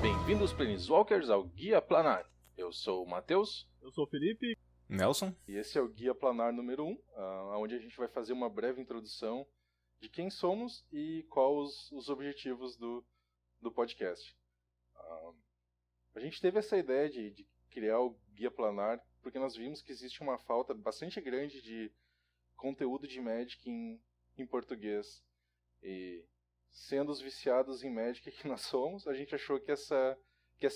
Bem-vindos, Planeswalkers, ao Guia Planar. Eu sou o Matheus. Eu sou o Felipe. Nelson. E esse é o Guia Planar número 1, onde a gente vai fazer uma breve introdução de quem somos e quais os objetivos do podcast. A gente teve essa ideia de criar o Guia Planar porque nós vimos que existe uma falta bastante grande de conteúdo de Magic em português. E sendo os viciados em Magic que nós somos, a gente achou que essa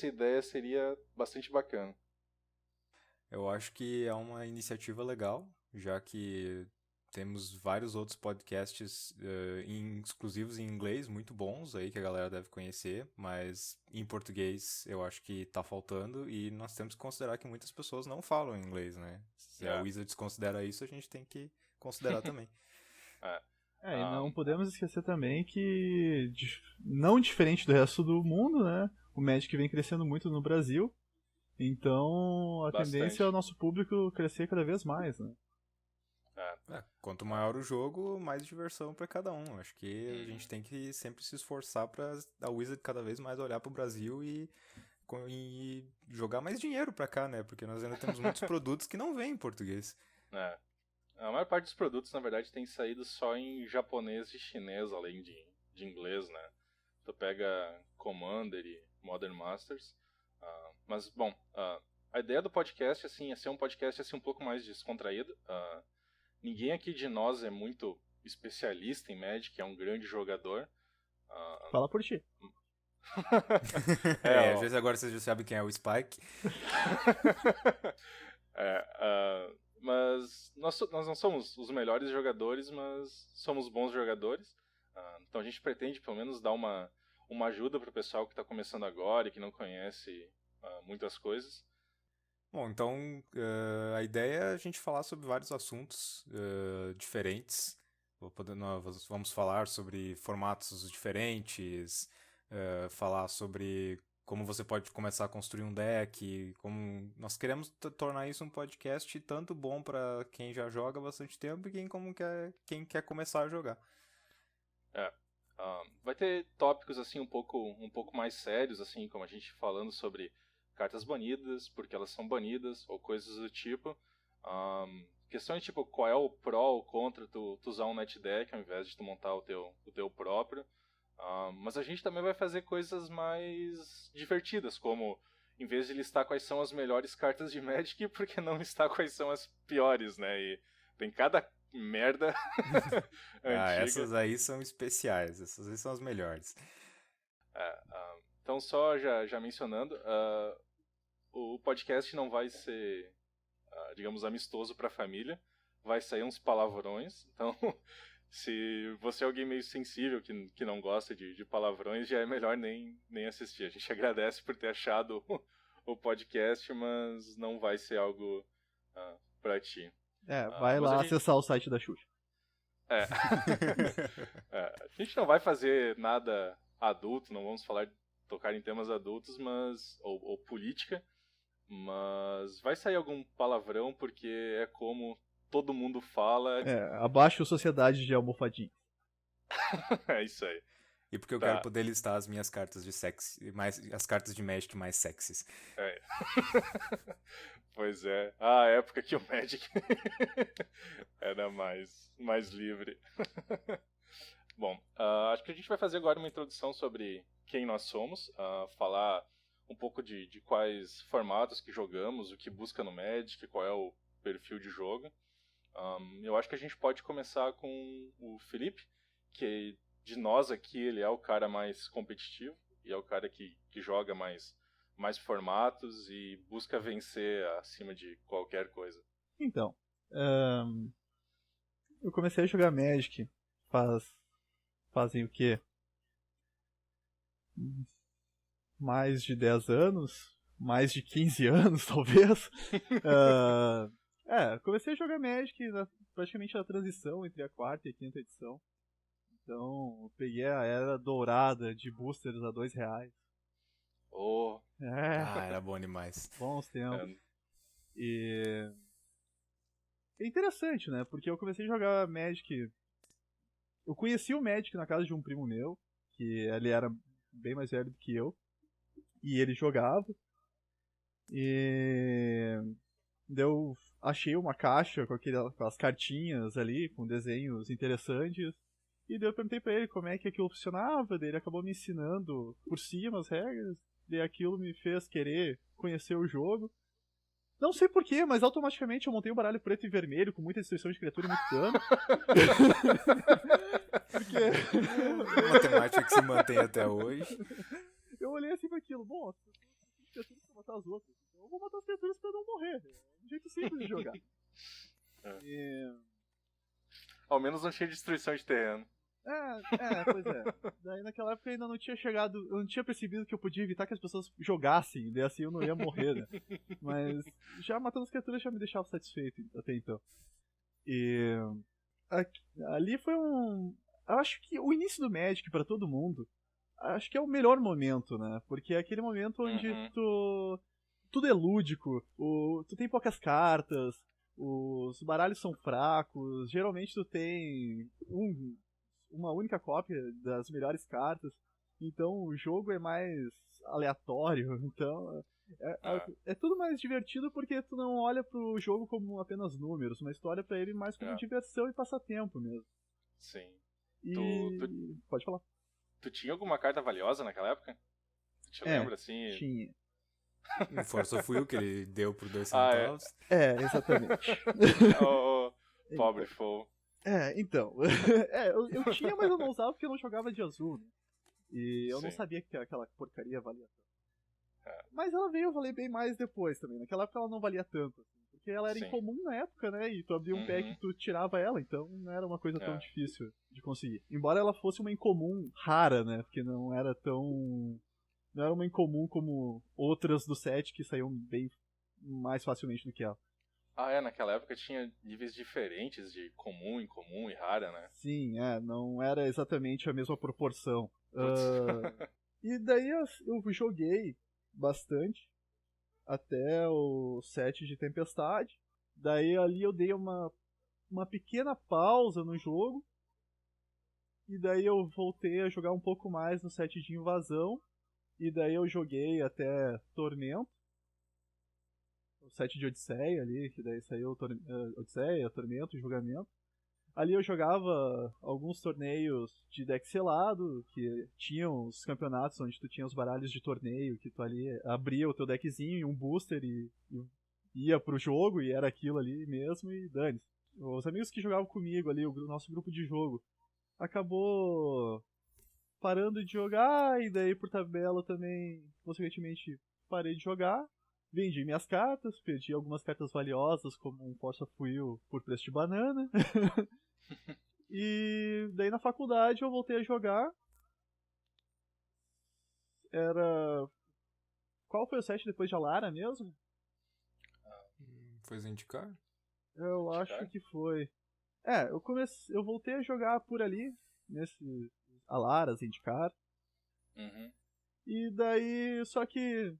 ideia seria bastante bacana. Eu acho que é uma iniciativa legal, já que temos vários outros podcasts exclusivos em inglês, muito bons aí, que a galera deve conhecer, mas em português eu acho que tá faltando e nós temos que considerar que muitas pessoas não falam inglês, né? Se a Wizards considera isso, a gente tem que considerar também. E não podemos esquecer também que, não diferente do resto do mundo, né? O Magic vem crescendo muito no Brasil, então a tendência é o nosso público crescer cada vez mais, né? Quanto maior o jogo, mais diversão para cada um. Acho que a gente tem que sempre se esforçar para a Wizard cada vez mais olhar para o Brasil e jogar mais dinheiro para cá, né? Porque nós ainda temos muitos produtos que não vêm em português. A maior parte dos produtos, na verdade, tem saído só em japonês e chinês, além de inglês, né? Tu pega Commander e Modern Masters. Mas, bom, a ideia do podcast assim, é ser um podcast assim, um pouco mais descontraído. Ninguém aqui de nós é muito especialista em Magic, é um grande jogador. Fala por ti. Às vezes agora vocês já sabem quem é o Spike. Mas nós não somos os melhores jogadores, mas somos bons jogadores. Então a gente pretende pelo menos dar uma ajuda para o pessoal que está começando agora e que não conhece muitas coisas. Bom, então a ideia é a gente falar sobre vários assuntos diferentes. Nós vamos falar sobre formatos diferentes, falar sobre como você pode começar a construir um deck. Nós queremos tornar isso um podcast tanto bom para quem já joga há bastante tempo e quem quer começar a jogar. Vai ter tópicos assim um pouco mais sérios, assim, como a gente falando sobre cartas banidas, porque elas são banidas, ou coisas do tipo. Questões tipo, qual é o pró ou contra tu usar um net deck ao invés de tu montar o teu próprio. Mas a gente também vai fazer coisas mais divertidas, como em vez de listar quais são as melhores cartas de Magic, por que não listar quais são as piores, né? E tem cada merda antiga. Essas aí são especiais, essas aí são as melhores. Então só já mencionando, o podcast não vai ser, digamos, amistoso para a família, vai sair uns palavrões, então se você é alguém meio sensível que não gosta de palavrões, já é melhor nem assistir. A gente agradece por ter achado o podcast, mas não vai ser algo pra ti. Vai lá acessar o site da Xuxa. A gente não vai fazer nada adulto, não vamos tocar em temas adultos, mas ou política, mas vai sair algum palavrão porque é como todo mundo fala. Abaixo sociedade de almofadinha. É isso aí. E porque eu quero poder listar as minhas cartas de sexy, as cartas de Magic mais sexys. Pois é. A época que o Magic era mais livre. Bom, acho que a gente vai fazer agora uma introdução sobre quem nós somos, falar um pouco de quais formatos que jogamos, o que busca no Magic, qual é o perfil de jogo. Eu acho que a gente pode começar com o Felipe, que de nós aqui ele é o cara mais competitivo e é o cara que joga mais formatos e busca vencer acima de qualquer coisa. Então, eu comecei a jogar Magic fazem o quê? Mais de 10 anos? Mais de 15 anos, talvez? Comecei a jogar Magic praticamente na transição entre a quarta e a quinta edição. Então, eu peguei a era dourada de boosters a R$2. Era bom demais. Bons tempos. E é interessante, né? Porque eu comecei a jogar Magic. Eu conheci o Magic na casa de um primo meu, que ele era bem mais velho do que eu, e ele jogava. E eu achei uma caixa com aquelas cartinhas ali, com desenhos interessantes. E daí eu perguntei pra ele como é que aquilo funcionava, daí ele acabou me ensinando por cima as regras, daí aquilo me fez querer conhecer o jogo. Não sei porquê, mas automaticamente eu montei um baralho preto e vermelho com muita destruição de criatura e muito dano. Porque... matemática que se mantém até hoje. Eu olhei assim pra aquilo, bom, as criaturas pra matar as outras, então eu vou matar as criaturas pra não morrer. É um jeito simples de jogar. E... Ao menos não tinha destruição de terreno. Pois é. Daí naquela época eu ainda não tinha chegado, eu não tinha percebido que eu podia evitar que as pessoas jogassem, daí assim eu não ia morrer, né? Mas já matando as criaturas já me deixava satisfeito até então. E ali foi um... Eu acho que o início do Magic pra todo mundo, acho que é o melhor momento, né? Porque é aquele momento onde tudo é lúdico, tu tem poucas cartas, os baralhos são fracos, geralmente tu tem uma única cópia das melhores cartas, então o jogo é mais aleatório, então é tudo mais divertido porque tu não olha pro jogo como apenas números, mas tu olha pra ele mais como diversão e passatempo mesmo. Sim. E... Pode falar. Tu tinha alguma carta valiosa naquela época? Tu te lembra assim? Tinha. O Force of Will que ele deu por 2 centavos. Exatamente. Pobre fogo. Então. Eu tinha, mas eu não usava porque eu não jogava de azul, né? E eu não sabia que aquela porcaria valia tanto. Mas ela veio valer bem mais depois também. Naquela época ela não valia tanto, assim, porque ela era incomum na época, né? E tu abria um pack e tu tirava ela, então não era uma coisa tão difícil de conseguir. Embora ela fosse uma incomum rara, né? Porque não era tão... Não era uma incomum como outras do set que saíam bem mais facilmente do que ela. Naquela época tinha níveis diferentes de comum, incomum e rara, né? Sim, não era exatamente a mesma proporção. E daí eu joguei bastante até o set de Tempestade. Daí ali eu dei uma pequena pausa no jogo. E daí eu voltei a jogar um pouco mais no set de Invasão. E daí eu joguei até Tormento. O set de Odisseia ali, que daí saiu Odisseia, Tormento, Julgamento. Ali eu jogava alguns torneios de deck selado, que tinham os campeonatos onde tu tinha os baralhos de torneio, que tu ali abria o teu deckzinho e um booster e ia pro jogo e era aquilo ali mesmo e dane-se. Os amigos que jogavam comigo ali, o nosso grupo de jogo, acabou parando de jogar e daí por tabela também, consequentemente, parei de jogar. Vendi minhas cartas, perdi algumas cartas valiosas, como um Force of Will por preço de banana. E daí na faculdade eu voltei a jogar. Qual foi o set depois de Alara mesmo? Foi Zendikar? Eu acho que foi. Eu voltei a jogar por ali, nesse Alara, Zendikar. E daí, só que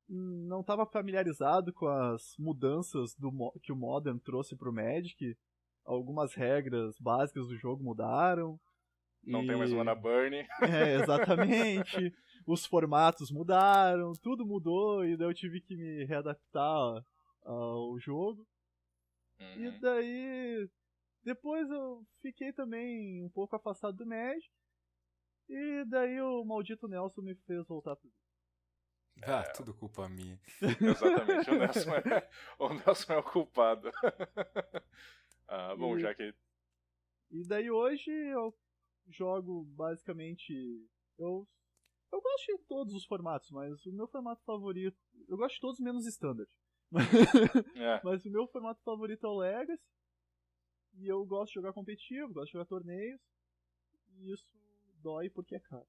não estava familiarizado com as mudanças que o Modern trouxe pro Magic. Algumas regras básicas do jogo mudaram. Não tem mais mana burn. Exatamente. Os formatos mudaram, tudo mudou e daí eu tive que me readaptar ao jogo. E daí depois eu fiquei também um pouco afastado do Magic. E daí o maldito Nelson me fez voltar pro jogo. Tudo culpa minha. Exatamente, o Nelson é o culpado. Bom, já que... E daí hoje eu jogo basicamente... Eu gosto de todos os formatos, mas o meu formato favorito... Eu gosto de todos menos Standard. Mas o meu formato favorito é o Legacy. E eu gosto de jogar competitivo, gosto de jogar torneios. E isso dói porque é caro.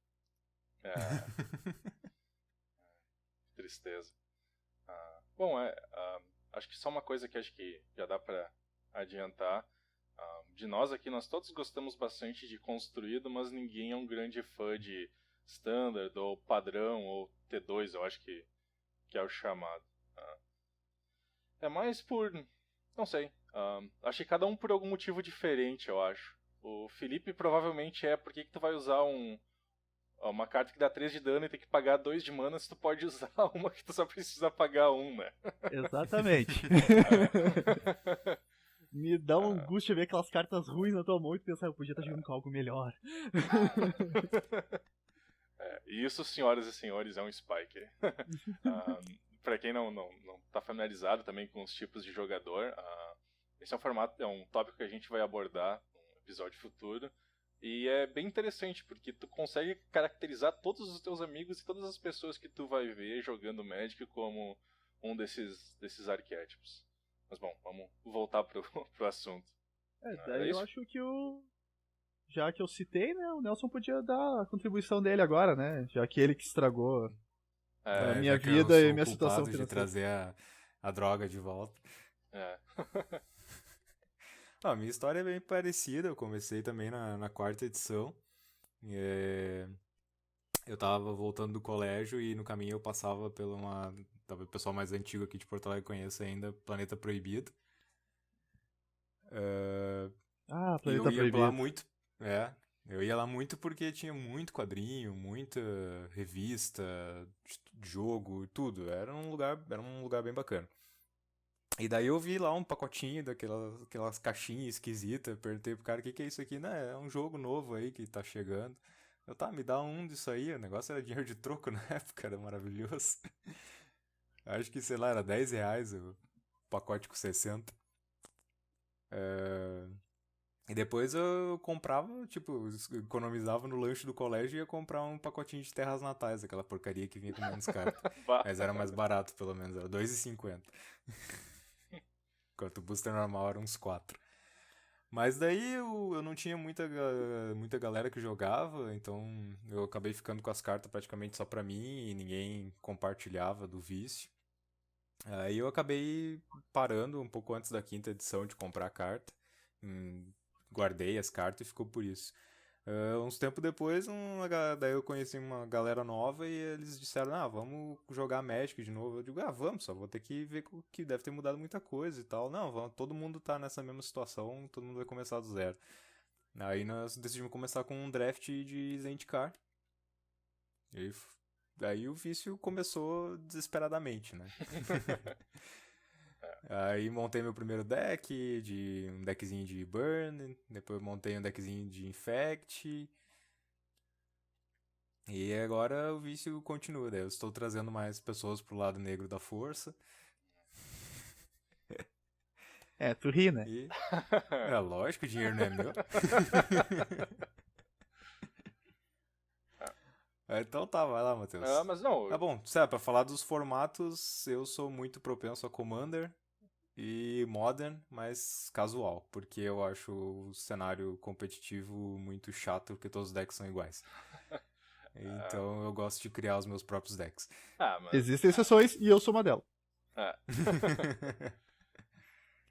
Tristeza. Bom, acho que só uma coisa que acho que já dá pra adiantar. De nós aqui, nós todos gostamos bastante de construído, mas ninguém é um grande fã de standard ou padrão ou T2, eu acho que é o chamado. É mais por... não sei. Acho que cada um por algum motivo diferente, eu acho. O Felipe provavelmente é porque que tu vai usar uma carta que dá 3 de dano e tem que pagar 2 de mana se tu pode usar uma que tu só precisa pagar 1, né? Exatamente. Me dá uma angústia ver aquelas cartas ruins na tua mão e tu pensar, eu podia estar jogando com algo melhor. Isso, senhoras e senhores, é um Spike. Pra quem não tá familiarizado também com os tipos de jogador, esse é um tópico que a gente vai abordar num episódio futuro. E é bem interessante, porque tu consegue caracterizar todos os teus amigos e todas as pessoas que tu vai ver jogando Magic como um desses arquétipos. Mas bom, vamos voltar pro assunto. Daí eu acho que já que eu citei, né, o Nelson podia dar a contribuição dele agora, né? Já que ele que estragou a minha vida e a minha situação financeira. De trazer a droga de volta. A minha história é bem parecida, eu comecei também na 4ª edição. Eu tava voltando do colégio e no caminho eu passava talvez o pessoal mais antigo aqui de Porto Alegre conheça ainda, Planeta Proibido. Planeta Proibido. Eu ia lá muito, eu ia lá muito porque tinha muito quadrinho, muita revista, jogo, tudo. Era um lugar bem bacana. E daí eu vi lá um pacotinho daquelas caixinhas esquisitas, perguntei pro cara, o que é isso aqui? Não, é um jogo novo aí que tá chegando. Me dá um disso aí, o negócio era dinheiro de troco na época, era maravilhoso. Acho que, sei lá, era R$10 o pacote com 60. E depois eu comprava, tipo, economizava no lanche do colégio e ia comprar um pacotinho de Terras Natais, aquela porcaria que vinha com menos carta. Mas era mais barato, pelo menos, era R$2,50. Enquanto o booster normal era uns 4. Mas daí eu não tinha muita galera que jogava, então eu acabei ficando com as cartas praticamente só pra mim e ninguém compartilhava do vício. Aí eu acabei parando um pouco antes da 5ª edição de comprar a carta. Guardei as cartas e ficou por isso. Uns tempos depois, daí eu conheci uma galera nova e eles disseram, vamos jogar Magic de novo. Eu digo, vamos, só vou ter que ver que deve ter mudado muita coisa e tal. Não, todo mundo tá nessa mesma situação, todo mundo vai começar do zero. Aí nós decidimos começar com um draft de Zendikar. E daí o vício começou desesperadamente, né? Aí montei meu primeiro deck, um deckzinho de Burn, depois montei um deckzinho de Infect. E agora o vício continua, eu estou trazendo mais pessoas pro lado negro da força. Tu ri, né? É lógico, o dinheiro não é meu. Então tá, vai lá, Matheus. Mas não... Tá bom, pra falar dos formatos, eu sou muito propenso a Commander e Modern, mas casual, porque eu acho o cenário competitivo muito chato, porque todos os decks são iguais. Então eu gosto de criar os meus próprios decks. Existem exceções e eu sou uma delas.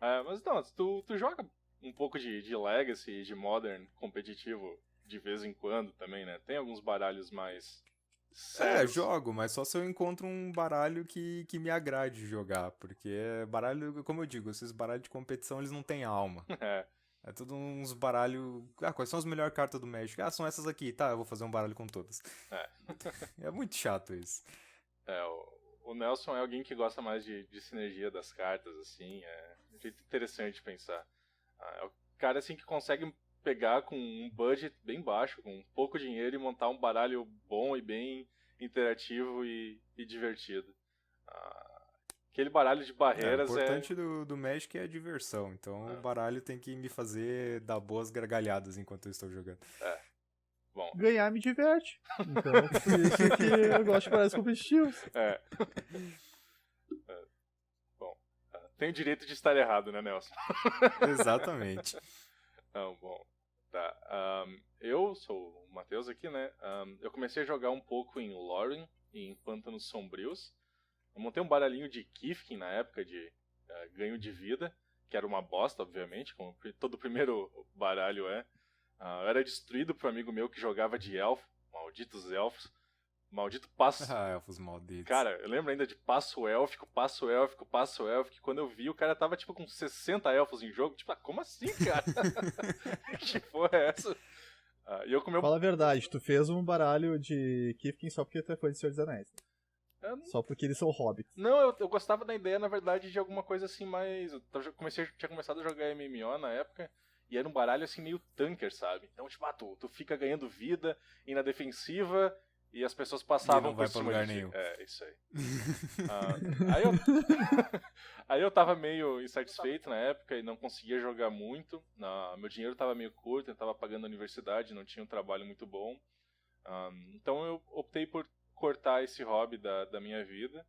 Mas não, tu joga um pouco de Legacy, de Modern competitivo de vez em quando também, né? Tem alguns baralhos mais sérios. Jogo, mas só se eu encontro um baralho que me agrade jogar, porque baralho, como eu digo, esses baralhos de competição, eles não têm alma. É tudo uns baralhos... quais são as melhores cartas do Magic? São essas aqui. Tá, eu vou fazer um baralho com todas. É muito chato isso. O Nelson é alguém que gosta mais de sinergia das cartas, assim. É um jeito interessante de pensar. É o cara, assim, que consegue pegar com um budget bem baixo, com pouco dinheiro e montar um baralho bom e bem interativo e divertido. Aquele baralho de barreiras O importante do Magic é a diversão, então o baralho tem que me fazer dar boas gargalhadas enquanto eu estou jogando. Bom. Ganhar me diverte. Então, por isso que eu gosto de baralhos competitivos. Bom, tem o direito de estar errado, né, Nelson? Exatamente. Bom, tá. Eu sou o Matheus aqui, né? Eu comecei a jogar um pouco em Lorien e em Pântanos Sombrios. Eu montei um baralhinho de Kifkin na época de ganho de vida, que era uma bosta, obviamente, como todo primeiro baralho é. Eu era destruído por um amigo meu que jogava de elfo, malditos elfos. Maldito passo. Elfos malditos. Cara, eu lembro ainda de passo élfico. Quando eu vi, o cara tava tipo com 60 elfos em jogo. Tipo, como assim, cara? Que porra é essa? E eu com meu... Fala a verdade, tu fez um baralho de Kifkin só porque tu é fã de Senhor dos Anéis. Só porque eles são hobbits. Não, eu gostava da ideia, na verdade, de alguma coisa assim mais... tinha começado a jogar MMO na época, e era um baralho assim meio tanker, sabe? Então, tipo, tu fica ganhando vida, e na defensiva, e as pessoas passavam por cima de ti. Nenhum. É, isso aí. Aí eu tava meio insatisfeito na época e não conseguia jogar muito. Meu dinheiro tava meio curto, eu tava pagando a universidade, não tinha um trabalho muito bom. Então eu optei por cortar esse hobby da minha vida,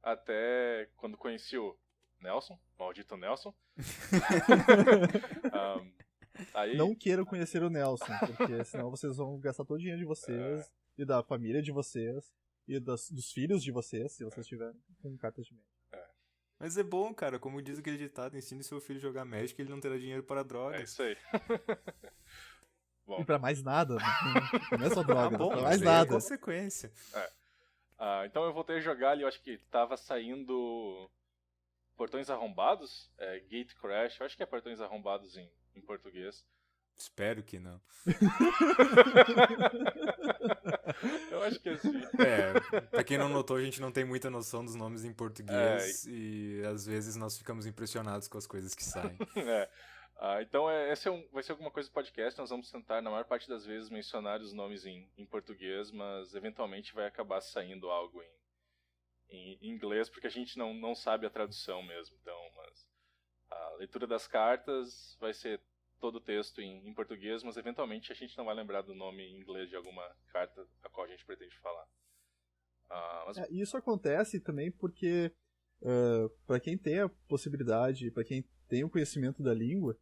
até quando conheci o Nelson, maldito Nelson. Aí... Não queiram conhecer o Nelson, porque senão vocês vão gastar todo o dinheiro de vocês, e da família de vocês, e dos filhos de vocês, se vocês tiverem com cartas de Magic. Mas é bom, cara, como diz aquele ditado, ensine seu filho a jogar Magic, ele não terá dinheiro para drogas. É isso aí. Bom. E pra mais nada, não é só droga, bom, pra mais nada. É consequência. Então eu voltei a jogar ali, eu acho que tava saindo Portões Arrombados, Gate Crash, eu acho que é Portões Arrombados em português. Espero que não. Eu acho que é assim. Pra quem não notou, a gente não tem muita noção dos nomes em português e às vezes nós ficamos impressionados com as coisas que saem. Então vai ser alguma coisa do podcast, nós vamos tentar, na maior parte das vezes, mencionar os nomes em português, mas eventualmente vai acabar saindo algo em inglês, porque a gente não sabe a tradução mesmo. Então, mas a leitura das cartas vai ser todo o texto em português, mas eventualmente a gente não vai lembrar do nome em inglês de alguma carta a qual a gente pretende falar. Isso acontece também porque, para quem tem a possibilidade, para quem tem o conhecimento da língua,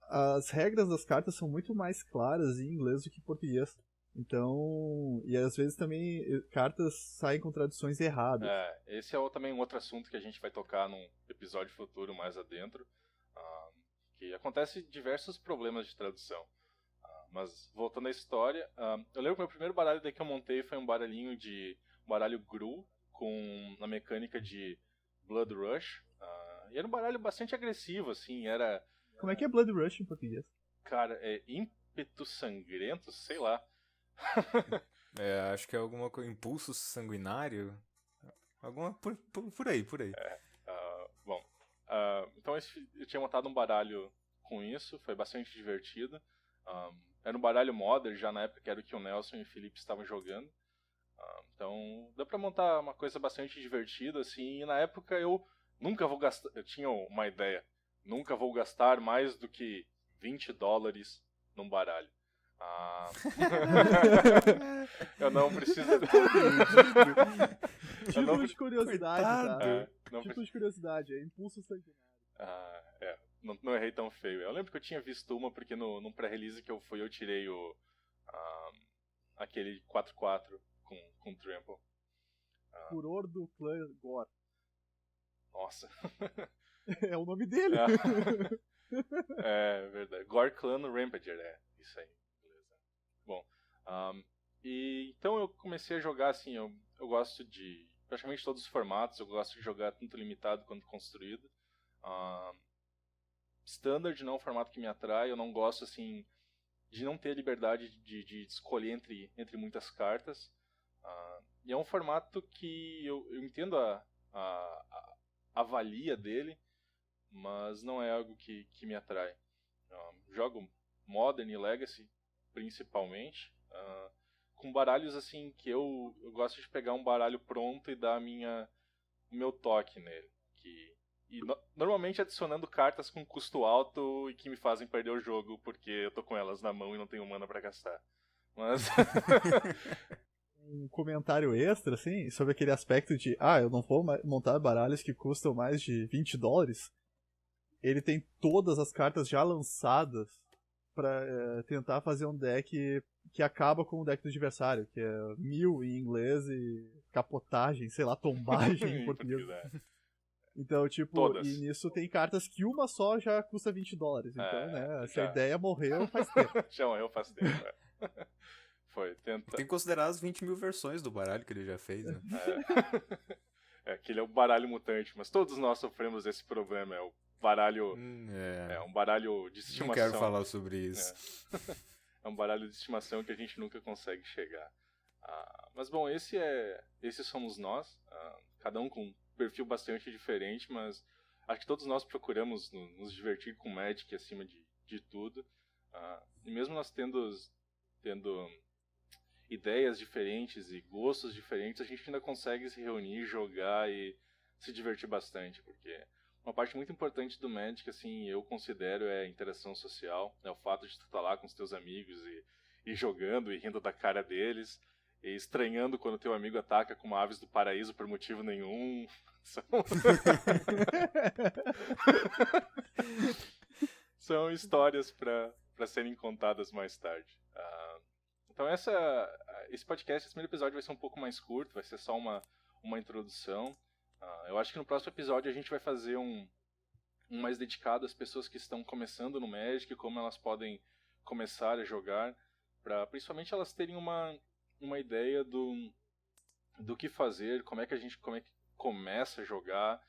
as regras das cartas são muito mais claras em inglês do que em português. Então, e às vezes também cartas saem com traduções erradas. Esse é também um outro assunto que a gente vai tocar num episódio futuro mais adentro, que acontece diversos problemas de tradução. Mas voltando à história, eu lembro que o meu primeiro baralho que eu montei foi um baralho Gru com a mecânica de Blood Rush. E era um baralho bastante agressivo, assim, era... Como é que é Blood Rush em português? Cara, é ímpeto sangrento, sei lá. Acho que é alguma coisa, impulso sanguinário, alguma por aí. Então eu tinha montado um baralho com isso, foi bastante divertido. Era um baralho Modern, já na época que era o que o Nelson e o Felipe estavam jogando. Então deu pra montar uma coisa bastante divertida, assim, e na época eu tinha uma ideia, nunca vou gastar mais do que $20 num baralho. Eu não preciso. Tipo de curiosidade, tá? Tipo de curiosidade, é impulso sanguinário. Não errei tão feio. Eu lembro que eu tinha visto uma porque no pré-release que eu fui eu tirei aquele 4/4 com Trample. Furor do clã Gore. Nossa. É o nome dele. É verdade. Gore Clan Rampager, isso aí. Beleza. Bom, e então eu comecei a jogar assim, eu gosto de praticamente todos os formatos, eu gosto de jogar tanto limitado quanto construído. Standard não é um formato que me atrai, eu não gosto assim de não ter liberdade de escolher entre muitas cartas. E é um formato que eu entendo a valia dele, mas não é algo que me atrai. Jogo Modern e Legacy principalmente, com baralhos assim que eu gosto de pegar um baralho pronto e dar o meu toque nele, normalmente adicionando cartas com custo alto e que me fazem perder o jogo porque eu tô com elas na mão e não tenho mana pra gastar. Mas um comentário extra, assim, sobre aquele aspecto de eu não vou montar baralhos que custam mais de $20. Ele tem todas as cartas já lançadas pra tentar fazer um deck que acaba com o deck do adversário, que é 1000 em inglês e capotagem, sei lá, tombagem em português. Então, tipo, todas. E nisso tem cartas que uma só já custa $20. Então, né, se a ideia morreu, faz tempo. Já morreu faz tempo, Tenta... Tem que considerar as 20 mil versões do baralho que ele já fez, né? Aquele é o baralho mutante, mas todos nós sofremos desse problema. É o baralho. É um baralho de estimação. Não quero falar sobre isso. É um baralho de estimação que a gente nunca consegue chegar. Mas bom, esse somos nós. Cada um com um perfil bastante diferente, mas acho que todos nós procuramos nos divertir com Magic acima de tudo. E mesmo nós tendo ideias diferentes e gostos diferentes, a gente ainda consegue se reunir, jogar e se divertir bastante, porque uma parte muito importante do Magic, assim, eu considero é a interação social, o fato de tu estar lá com os teus amigos e jogando e rindo da cara deles, e estranhando quando teu amigo ataca com uma aves do paraíso por motivo nenhum. São histórias para serem contadas mais tarde. Então esse podcast, esse primeiro episódio vai ser um pouco mais curto, vai ser só uma introdução. Eu acho que no próximo episódio a gente vai fazer um mais dedicado às pessoas que estão começando no Magic, como elas podem começar a jogar, para principalmente elas terem uma ideia do que fazer, como é que começa a jogar,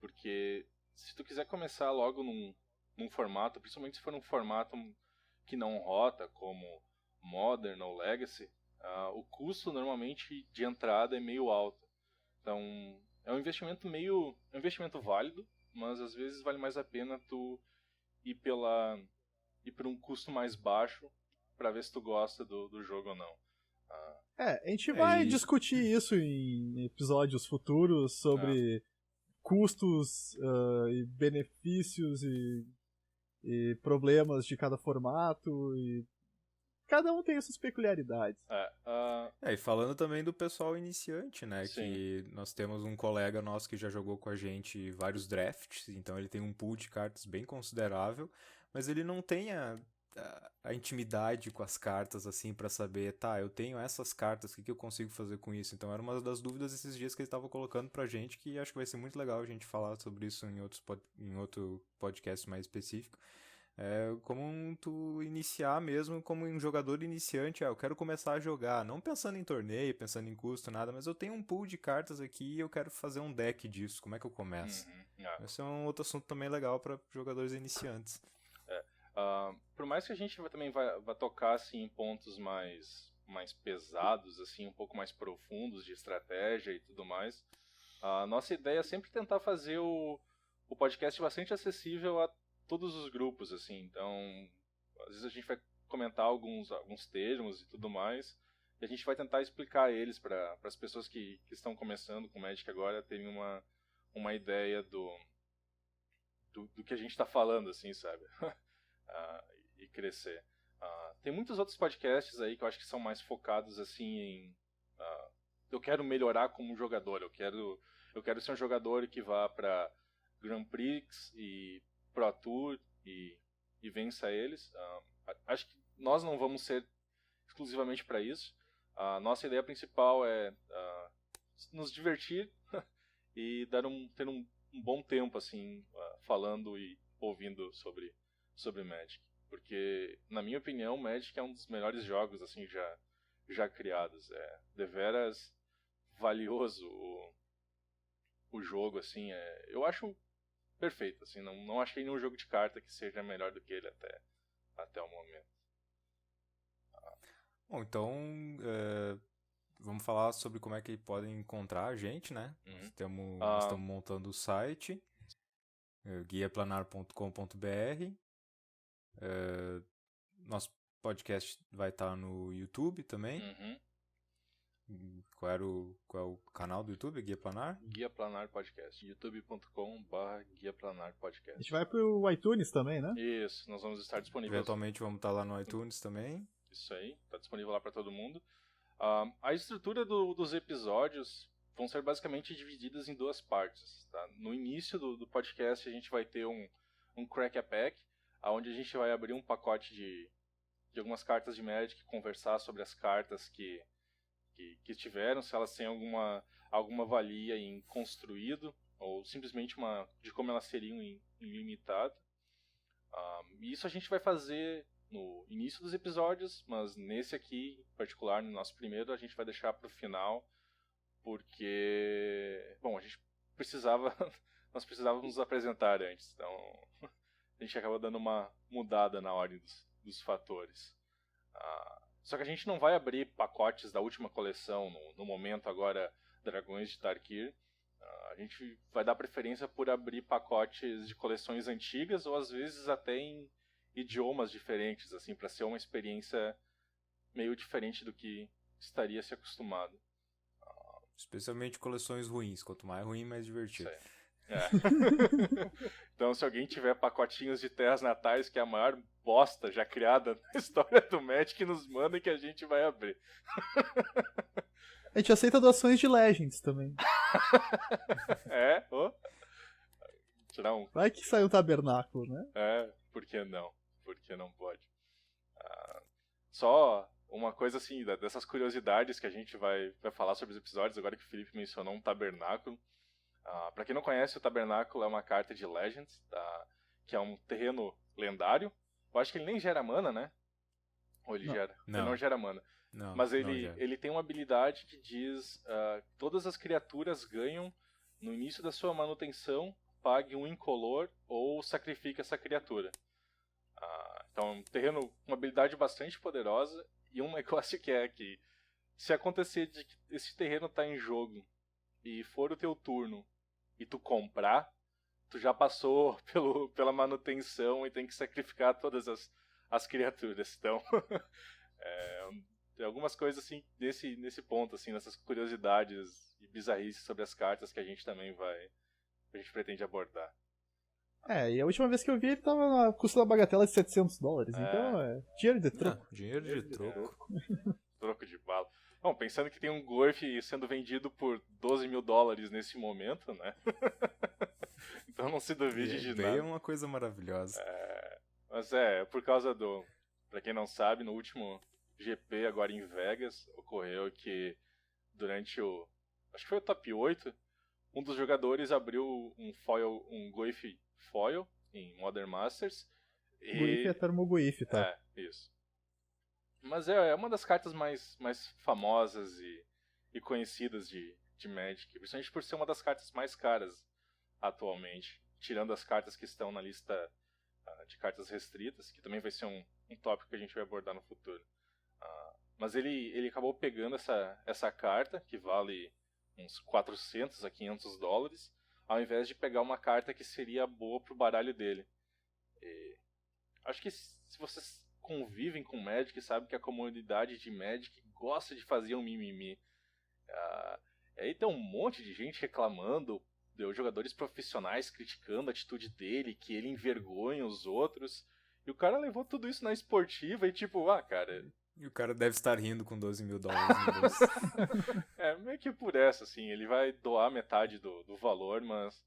porque se tu quiser começar logo num formato, principalmente se for um formato que não rota, como Modern ou Legacy, o custo normalmente de entrada é meio alto. Então é um investimento válido, mas às vezes vale mais a pena tu ir por um custo mais baixo para ver se tu gosta do jogo ou não. A gente vai discutir isso em episódios futuros sobre custos e benefícios e problemas de cada formato e cada um tem as suas peculiaridades. E falando também do pessoal iniciante, né? Sim. Que nós temos um colega nosso que já jogou com a gente vários drafts, então ele tem um pool de cartas bem considerável, mas ele não tem a intimidade com as cartas, assim, pra saber, eu tenho essas cartas, o que eu consigo fazer com isso? Então era uma das dúvidas esses dias que ele estava colocando pra gente, que acho que vai ser muito legal a gente falar sobre isso em outro podcast mais específico. Como tu iniciar mesmo como um jogador iniciante, eu quero começar a jogar, não pensando em torneio, pensando em custo, nada, mas eu tenho um pool de cartas aqui e eu quero fazer um deck disso, como é que eu começo? Esse é um outro assunto também legal para jogadores iniciantes. Por mais que a gente também vai tocar assim, em pontos mais pesados, assim, um pouco mais profundos de estratégia e tudo mais, a nossa ideia é sempre tentar fazer o podcast bastante acessível a todos os grupos, assim. Então, às vezes a gente vai comentar alguns termos e tudo mais, e a gente vai tentar explicar eles para as pessoas que estão começando com Magic agora terem uma ideia do que a gente está falando, assim, sabe? E crescer. Tem muitos outros podcasts aí que eu acho que são mais focados assim em eu quero melhorar como jogador, eu quero ser um jogador que vá para Grand Prix e Pro Tour e vença eles. Acho que nós não vamos ser exclusivamente para isso. A nossa ideia principal é nos divertir e ter um bom tempo assim, falando e ouvindo sobre Magic. Porque, na minha opinião, Magic é um dos melhores jogos assim, já criados. É deveras valioso o jogo, assim. Eu acho perfeito, assim, não achei nenhum jogo de carta que seja melhor do que ele até o momento. Bom, então vamos falar sobre como é que podem encontrar a gente, né? Nós estamos montando o site guiaplanar.com.br. Nosso podcast vai estar no YouTube também. Qual é o canal do YouTube? Guia Planar? Guia Planar Podcast. youtube.com/Guia Planar Podcast. A gente vai pro iTunes também, né? Isso, nós vamos estar disponíveis. Eventualmente vamos estar lá no iTunes também. Isso aí, está disponível lá para todo mundo. A estrutura dos episódios vão ser basicamente divididas em duas partes. Tá? No início do podcast a gente vai ter um Crack a Pack, onde a gente vai abrir um pacote de algumas cartas de Magic, conversar sobre as cartas que tiveram, se elas têm alguma valia em construído, ou simplesmente de como elas seriam em limitado. E isso a gente vai fazer no início dos episódios, mas nesse aqui, em particular, no nosso primeiro, a gente vai deixar pro final, porque, bom, nós precisávamos nos apresentar antes, então a gente acaba dando uma mudada na ordem dos fatores. Só que a gente não vai abrir pacotes da última coleção no momento agora, Dragões de Tarkir. A gente vai dar preferência por abrir pacotes de coleções antigas ou às vezes até em idiomas diferentes, assim, para ser uma experiência meio diferente do que estaria se acostumado. Especialmente coleções ruins. Quanto mais ruim, mais divertido. Então, se alguém tiver pacotinhos de Terras Natais, que é a maior bosta já criada na história do Magic, nos manda que a gente vai abrir. A gente aceita doações de Legends também. Tirar um... Vai que sai um tabernáculo, né? Por que não? Por que não pode? Só uma coisa assim, dessas curiosidades que a gente vai falar sobre os episódios, agora que o Felipe mencionou um tabernáculo. Pra quem não conhece, o tabernáculo é uma carta de Legends, que é um terreno lendário. Eu acho que ele nem gera mana, né? Ou ele gera? Não. Ele não gera mana. Não, mas ele tem uma habilidade que diz todas as criaturas ganham, no início da sua manutenção, pague um incolor ou sacrifique essa criatura. Então é um terreno com uma habilidade bastante poderosa. E um negócio que se acontecer de que esse terreno está em jogo e for o teu turno e tu comprar, tu já passou pela manutenção e tem que sacrificar todas as criaturas. Então, tem algumas coisas assim nesse ponto, assim, nessas curiosidades e bizarrices sobre as cartas que a gente também a gente pretende abordar. E a última vez que eu vi ele tava na custo da bagatela de $700, então dinheiro de troco. Dinheiro de troco. Troco de bala. Bom, pensando que tem um Gorf sendo vendido por $12 mil nesse momento, né? Então não se duvide de nada. É uma coisa maravilhosa. Mas por causa pra quem não sabe, no último GP agora em Vegas, ocorreu que durante acho que foi o top 8, um dos jogadores abriu um Goif foil em Modern Masters. Goif é Tarmogoyf, tá? Isso. Mas é uma das cartas mais famosas e conhecidas de Magic, principalmente por ser uma das cartas mais caras atualmente, tirando as cartas que estão na lista de cartas restritas, que também vai ser um tópico que a gente vai abordar no futuro. Mas ele acabou pegando essa carta, que vale uns $400 a $500, ao invés de pegar uma carta que seria boa pro baralho dele. Acho que se vocês convivem com Magic, sabe que a comunidade de Magic gosta de fazer um mimimi. Aí tem um monte de gente reclamando, jogadores profissionais criticando a atitude dele, que ele envergonha os outros, e o cara levou tudo isso na esportiva e tipo, cara... E o cara deve estar rindo com $12 mil no bolso. Meio que por essa, assim, ele vai doar metade do valor, mas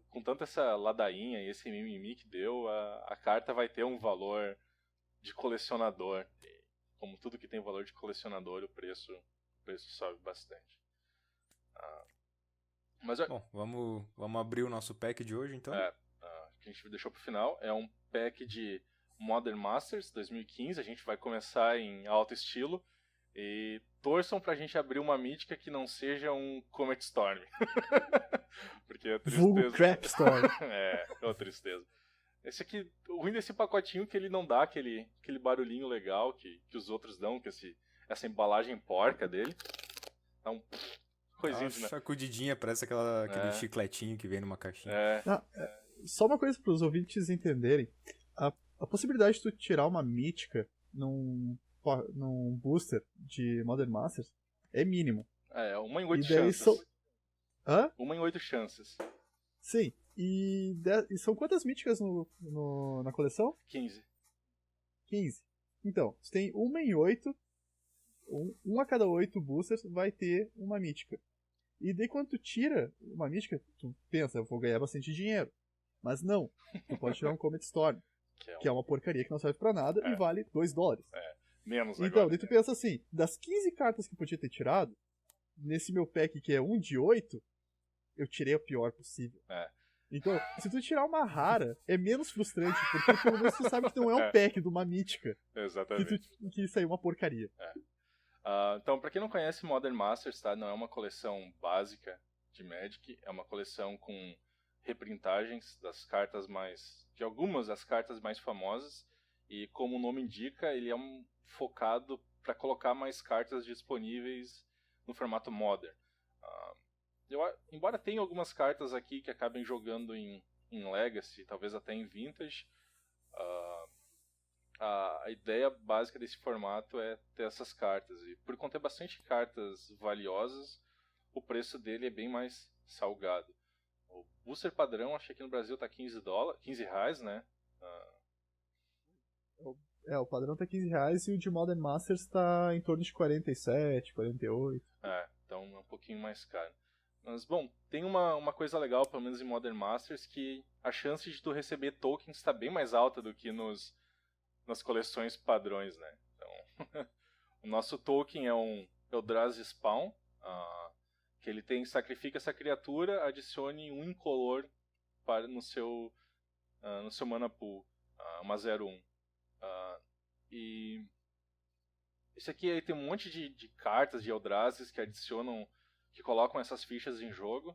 com tanta essa ladainha e esse mimimi que deu, a carta vai ter um valor de colecionador. E, como tudo que tem valor de colecionador, o preço sobe bastante. Bom, vamos abrir o nosso pack de hoje, então? Que a gente deixou pro final. É um pack de Modern Masters 2015. A gente vai começar em alto estilo. E torçam pra gente abrir uma mítica que não seja um Comet Storm. Porque é tristeza. Vulgo Crap Storm. É uma tristeza. Esse aqui, o ruim desse pacotinho é que ele não dá aquele barulhinho legal que os outros dão, com essa embalagem porca dele. Dá um coisinho, né? Sacudidinha, parece aquele chicletinho que vem numa caixinha. Só uma coisa para os ouvintes entenderem. A possibilidade de tu tirar uma mítica num booster de Modern Masters é mínimo. 1 em 8 chances. Hã? 1 em 8 chances. Sim. E são quantas míticas na coleção? 15. 15. Então, você tem 1 em 8. 1 a cada 8 boosters vai ter uma mítica. E daí quando tu tira uma mítica, tu pensa, eu vou ganhar bastante dinheiro. Mas não. Tu pode tirar um Comet Storm. Que é uma porcaria que não serve pra nada e vale $2. Menos então, agora. Daí tu pensa assim, das 15 cartas que eu podia ter tirado, nesse meu pack que é 1 de 8, eu tirei a pior possível. Então, se tu tirar uma rara, é menos frustrante, porque pelo menos tu sabe que não é um pack de uma mítica. Exatamente. Que saiu uma porcaria. Então, pra quem não conhece Modern Masters, tá? Não é uma coleção básica de Magic, é uma coleção com reprintagens das cartas de algumas das cartas mais famosas, e como o nome indica, ele é focado para colocar mais cartas disponíveis no formato Modern. Embora tenha algumas cartas aqui que acabem jogando em Legacy, talvez até em Vintage, a ideia básica desse formato é ter essas cartas. E por conter bastante cartas valiosas, o preço dele é bem mais salgado. O booster padrão, acho que aqui no Brasil está R$15, né? O padrão tá R$15 e o de Modern Masters tá em torno de 47, 48. Então é um pouquinho mais caro. Mas, bom, tem uma coisa legal, pelo menos em Modern Masters, que a chance de tu receber tokens está bem mais alta do que nas coleções padrões, né? Então, o nosso token é um Eldrazi Spawn, que ele sacrifica essa criatura, adicione um incolor no seu mana pool, uma 0/1. E esse aqui aí tem um monte de cartas de Eldrazi que colocam essas fichas em jogo.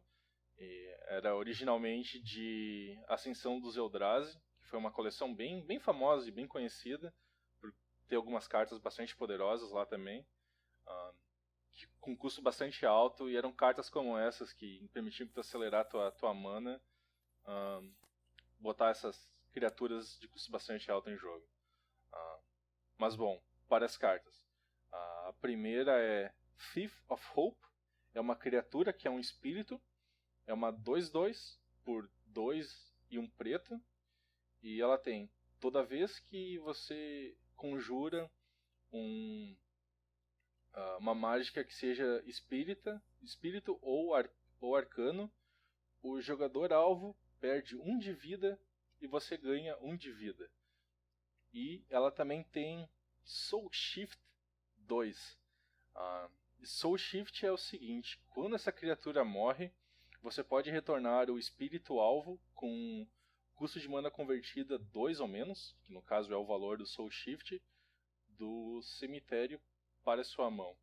E era originalmente de Ascensão dos Eldrazi, que foi uma coleção bem famosa e bem conhecida, por ter algumas cartas bastante poderosas lá também, com custo bastante alto, e eram cartas como essas que permitiam tu acelerar tua mana, botar essas criaturas de custo bastante alto em jogo. Mas bom, para as cartas. A primeira é Thief of Hope, é uma criatura que é um espírito, é uma 2/2 por 2 e um preto, e ela tem, toda vez que você conjura uma mágica que seja espírito ou arcano, o jogador alvo perde 1 de vida e você ganha 1 de vida. E ela também tem Soul Shift 2. Soul Shift é o seguinte: quando essa criatura morre, você pode retornar o espírito alvo com custo de mana convertida 2 ou menos, que no caso é o valor do Soul Shift, do cemitério para sua mão.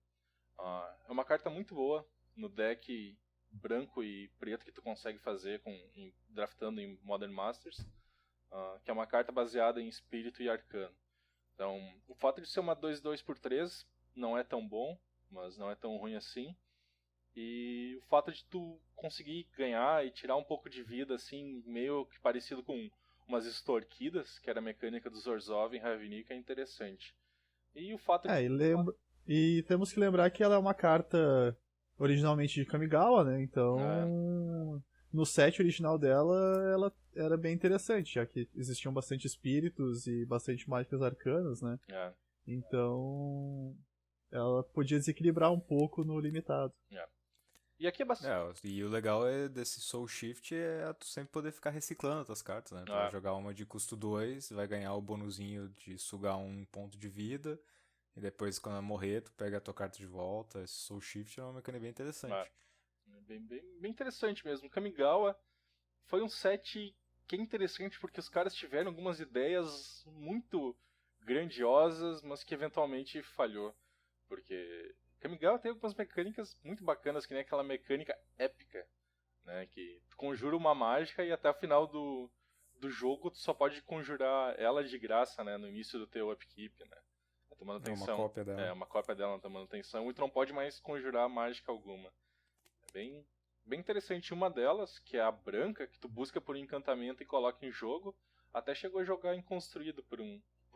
É uma carta muito boa no deck branco e preto que tu consegue fazer draftando em Modern Masters, que é uma carta baseada em espírito e arcano. Então, o fato de ser uma 2/2 por 3 não é tão bom, mas não é tão ruim assim. E o fato de tu conseguir ganhar e tirar um pouco de vida, assim, meio que parecido com umas extorquidas, que era a mecânica do Zorzov em Ravnica, é interessante. E o fato de... E temos que lembrar que ela é uma carta originalmente de Kamigawa, né? Então, no set original dela, ela era bem interessante, já que existiam bastante espíritos e bastante mágicas arcanas, né? Então, ela podia desequilibrar um pouco no limitado. E aqui é bastante... E o legal desse Soul Shift é tu sempre poder ficar reciclando as tuas cartas, né? Tu vai jogar uma de custo 2, vai ganhar o bonuzinho de sugar 1 ponto de vida, e depois quando ela morrer, tu pega a tua carta de volta. Esse Soul Shift é uma mecânica bem interessante. Bem interessante mesmo. Kamigawa foi um set que é interessante porque os caras tiveram algumas ideias muito grandiosas, mas que eventualmente falhou. Porque Kamigawa tem algumas mecânicas muito bacanas, que nem aquela mecânica épica, né? Que tu conjura uma mágica e até o final do jogo tu só pode conjurar ela de graça, né? No início do teu upkeep, né? Na tua manutenção. É uma cópia dela. Uma cópia dela na tua manutenção, e tu não pode mais conjurar mágica alguma. É bem interessante. Uma delas, que é a branca, que tu busca por um encantamento e coloca em jogo, até chegou a jogar em construído por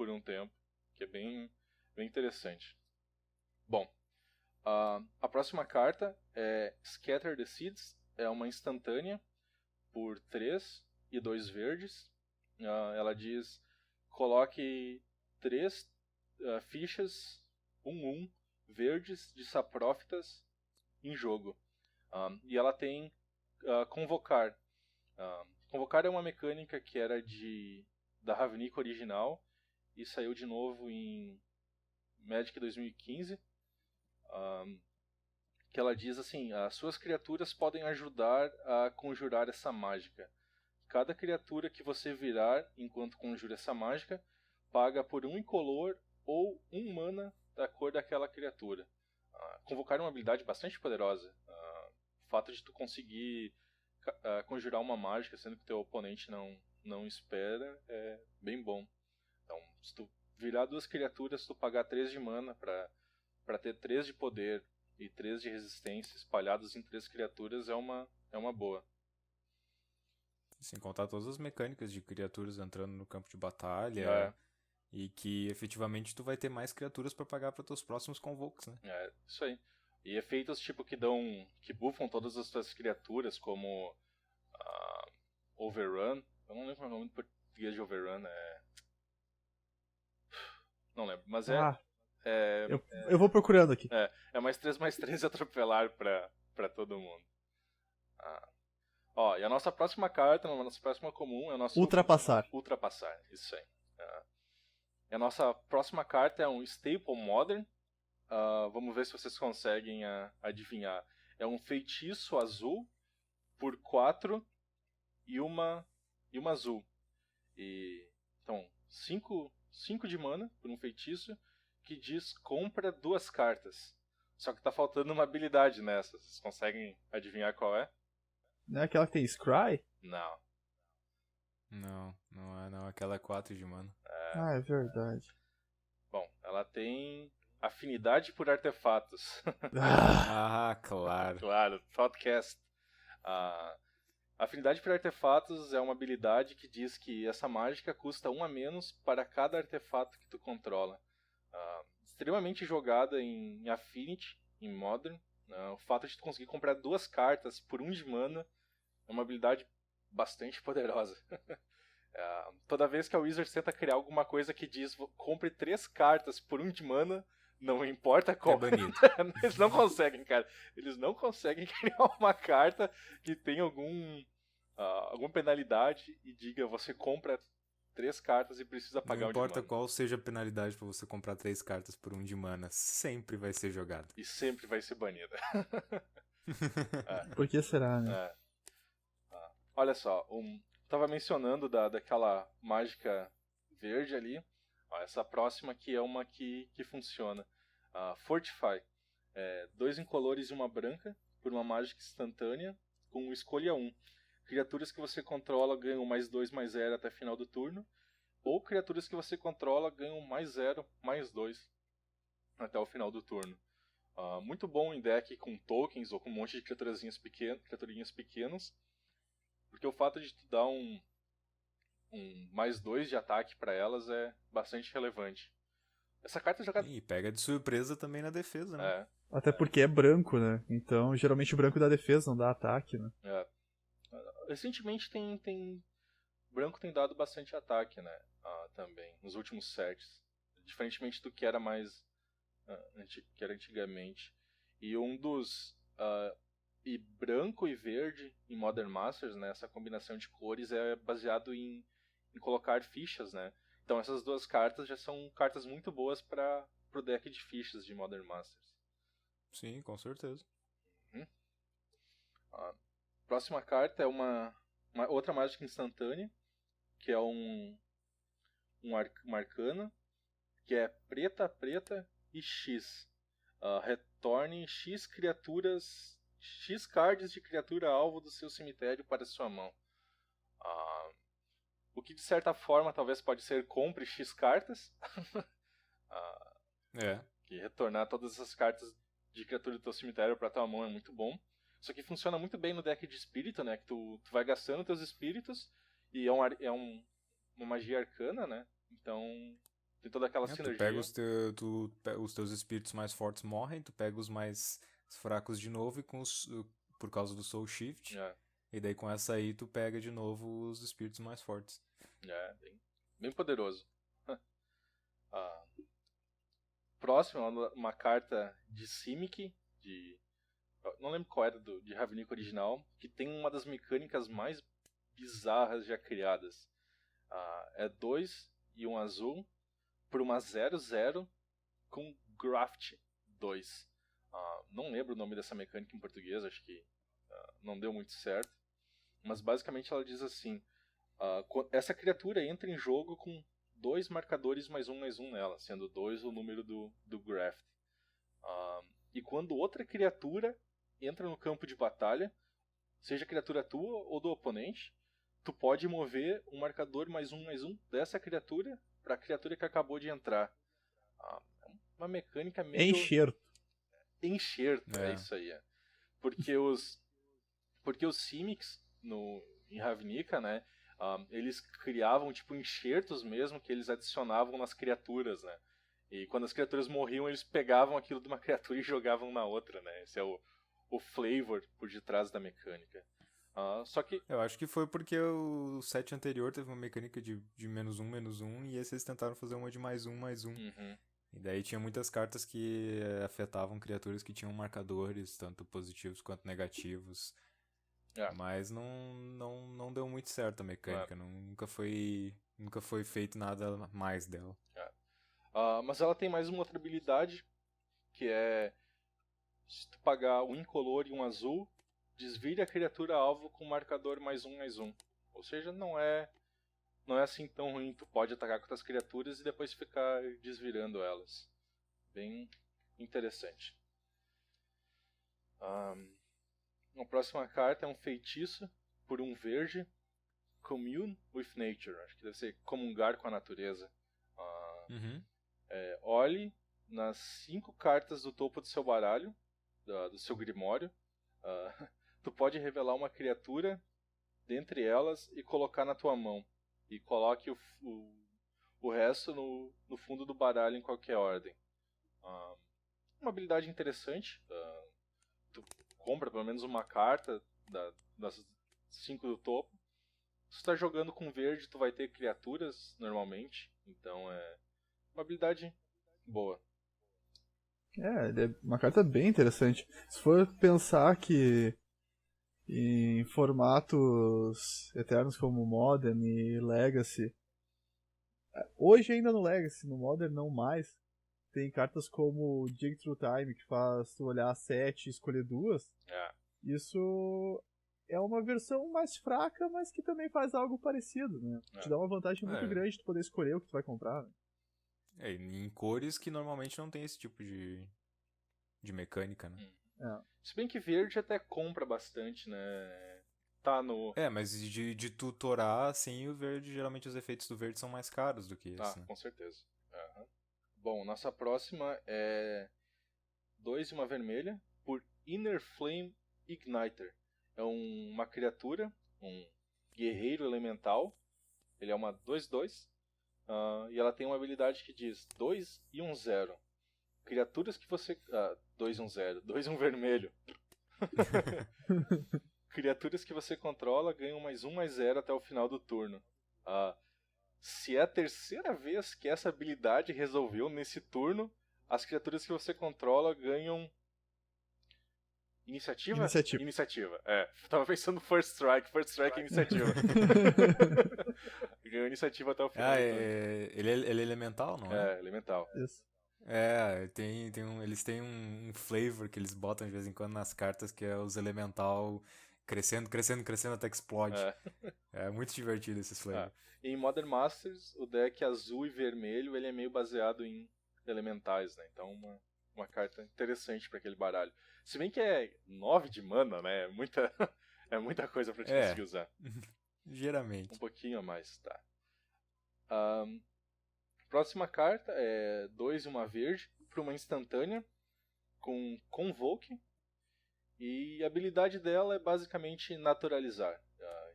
um tempo, que é bem interessante. Bom, a próxima carta é Scatter the Seeds, é uma instantânea por 3 e 2 verdes. Ela diz: coloque 3 fichas 1/1 verdes de saprófitas em jogo. E ela tem Convocar. Convocar é uma mecânica que era da Ravnica original e saiu de novo em Magic 2015. Que ela diz assim: as suas criaturas podem ajudar a conjurar essa mágica. cada criatura que você virar enquanto conjura essa mágica paga por 1 incolor ou 1 mana da cor daquela criatura. Convocar é uma habilidade bastante poderosa. O fato de tu conseguir conjurar uma mágica sendo que teu oponente não espera é bem bom. Então, se tu virar 2 criaturas, tu pagar 3 de mana para ter 3 de poder e 3 de resistência espalhados em 3 criaturas é uma boa. Sem contar todas as mecânicas de criaturas entrando no campo de batalha. E que efetivamente tu vai ter mais criaturas para pagar para teus próximos convocos, né? É, isso aí. E efeitos tipo que buffam todas as tuas criaturas, como Overrun. Eu não lembro o nome em português de Overrun, não lembro, mas eu vou procurando aqui. É mais 3/3 atropelar pra todo mundo. E a nossa próxima carta, a nossa próxima comum é o nosso... Ultrapassar, isso aí. E a nossa próxima carta é um Staple Modern. Vamos ver se vocês conseguem adivinhar. É um feitiço azul por 4 e uma azul. Então, 5 de mana por um feitiço que diz compra 2 cartas. Só que tá faltando uma habilidade nessa. Vocês conseguem adivinhar qual é? Não é aquela que tem Scry? Não. Não é não. Aquela é 4 de mana. É verdade. Bom, ela tem afinidade por artefatos. Claro. Claro, Thoughtcast. Afinidade por artefatos é uma habilidade que diz que essa mágica custa 1 a menos para cada artefato que tu controla. Extremamente jogada em Affinity, em Modern. O fato de tu conseguir comprar 2 cartas por 1 de mana é uma habilidade bastante poderosa. Toda vez que a Wizard tenta criar alguma coisa que diz compre 3 cartas por 1 de mana, não importa qual. É banido. Eles não conseguem, cara. Eles não conseguem criar uma carta que tenha alguma penalidade e diga você compra 3 cartas e precisa pagar 1 de mana. Não importa qual seja a penalidade pra você comprar 3 cartas por 1 de mana, sempre vai ser jogado. E sempre vai ser banida. Por que será, né? Olha só, tava mencionando daquela mágica verde ali. Essa próxima aqui é uma que funciona. Fortify. 2 incolores e 1 branca por uma mágica instantânea com escolha 1. Criaturas que você controla ganham +2/+0 até final do turno. Ou criaturas que você controla ganham +0/+2 até o final do turno. Muito bom em deck com tokens ou com um monte de criaturinhas pequenas. Porque o fato de tu dar um +2 de ataque para elas é bastante relevante. Essa carta já... E pega de surpresa também na defesa, né? Até porque é branco, né? Então, geralmente o branco dá defesa, não dá ataque, né? Recentemente branco tem dado bastante ataque, né? Também, nos últimos sets. Diferentemente do que era que era antigamente. E e branco e verde em Modern Masters, né? Essa combinação de cores é baseado em colocar fichas, né? Então essas 2 cartas já são cartas muito boas para o deck de fichas de Modern Masters. Sim, com certeza. Próxima carta é uma outra mágica instantânea, que é uma arcana, que é preta e X. Retorne X cards de criatura alvo do seu cemitério para sua mão. O que de certa forma talvez pode ser compre X cartas. Que retornar todas essas cartas de criatura do teu cemitério para tua mão é muito bom. Isso aqui funciona muito bem no deck de espírito, né? Que tu vai gastando teus espíritos e uma magia arcana, né? Então tem toda aquela sinergia. Tu pega os teus espíritos mais fortes morrem, tu pega os mais fracos de novo e por causa do Soul Shift. E daí com essa aí tu pega de novo os espíritos mais fortes. Bem poderoso. Próximo, uma carta de Simic, não lembro qual era de Ravnica original, que tem uma das mecânicas mais bizarras já criadas. É 2 e 1 azul por uma 0/0 com Graft 2. Não lembro o nome dessa mecânica em português, acho que não deu muito certo. Mas basicamente ela diz assim: Essa criatura entra em jogo com 2 marcadores +1/+1 nela, sendo 2 o número do Graft. E quando outra criatura entra no campo de batalha, seja criatura tua ou do oponente, tu pode mover um marcador +1/+1 dessa criatura para a criatura que acabou de entrar. Uma mecânica meio... Enxerto, é isso aí. Porque os Simics em Ravnica, né, eles criavam tipo enxertos mesmo que eles adicionavam nas criaturas, né? E quando as criaturas morriam, eles pegavam aquilo de uma criatura e jogavam na outra, né? Esse é o flavor por detrás da mecânica. Só que... Eu acho que foi porque o set anterior teve uma mecânica de -1/-1, e esse eles tentaram fazer uma de +1/+1. Uhum. E daí tinha muitas cartas que afetavam criaturas que tinham marcadores, tanto positivos quanto negativos. Mas não deu muito certo a mecânica. Nunca foi feito nada mais dela. Mas ela tem mais uma outra habilidade, que é, se tu pagar um incolor e um azul, desvire a criatura alvo com marcador +1/+1. Ou seja, não é assim tão ruim. Tu pode atacar com outras criaturas e depois ficar desvirando elas. Bem interessante. A próxima carta é um feitiço por 1 verde. Commune with Nature. Acho que deve ser comungar com a natureza. Olhe nas 5 cartas do topo do seu baralho, do seu grimório. Tu pode revelar uma criatura dentre elas e colocar na tua mão. E coloque o resto no fundo do baralho em qualquer ordem. Uma habilidade interessante. Tu compra pelo menos uma carta das 5 do topo. Se tu tá jogando com verde, tu vai ter criaturas normalmente. Então é uma habilidade boa. É uma carta bem interessante. Se for pensar que em formatos eternos como Modern e Legacy, hoje ainda no Legacy, no Modern não mais, tem cartas como Dig Through Time, que faz tu olhar 7 e escolher 2. Isso é uma versão mais fraca, mas que também faz algo parecido, né? Te dá uma vantagem muito grande de tu poder escolher o que tu vai comprar, né? Em cores que normalmente não tem esse tipo de mecânica, né? Se bem que verde até compra bastante, né? Tá no... mas de tutorar, assim, o verde, geralmente os efeitos do verde são mais caros do que esse, né? Com certeza. Bom, nossa próxima é 2 e uma vermelha por Inner Flame Igniter. É uma criatura, um guerreiro elemental. Ele é uma 2/2. E ela tem uma habilidade que diz 2 e 1 0. Criaturas que você... 2 1 0. 2 1 vermelho. Criaturas que você controla ganham +1/+0 até o final do turno. Se é a terceira vez que essa habilidade resolveu nesse turno, as criaturas que você controla ganham... Iniciativa? Iniciativa. Tava pensando First Strike é iniciativa. Ganhou iniciativa até o final. Ele é elemental, não é? Elemental. Isso. Eles têm um flavor que eles botam de vez em quando nas cartas, que é os elemental crescendo até que explode. É muito divertido esses flavor. Em Modern Masters, o deck azul e vermelho ele é meio baseado em elementais, né? Então uma carta interessante para aquele baralho. Se bem que é 9 de mana, né? É muita coisa pra te conseguir usar. Geralmente. Um pouquinho a mais, tá. Próxima carta é 2 e uma verde para uma instantânea com Convoke. E a habilidade dela é basicamente naturalizar.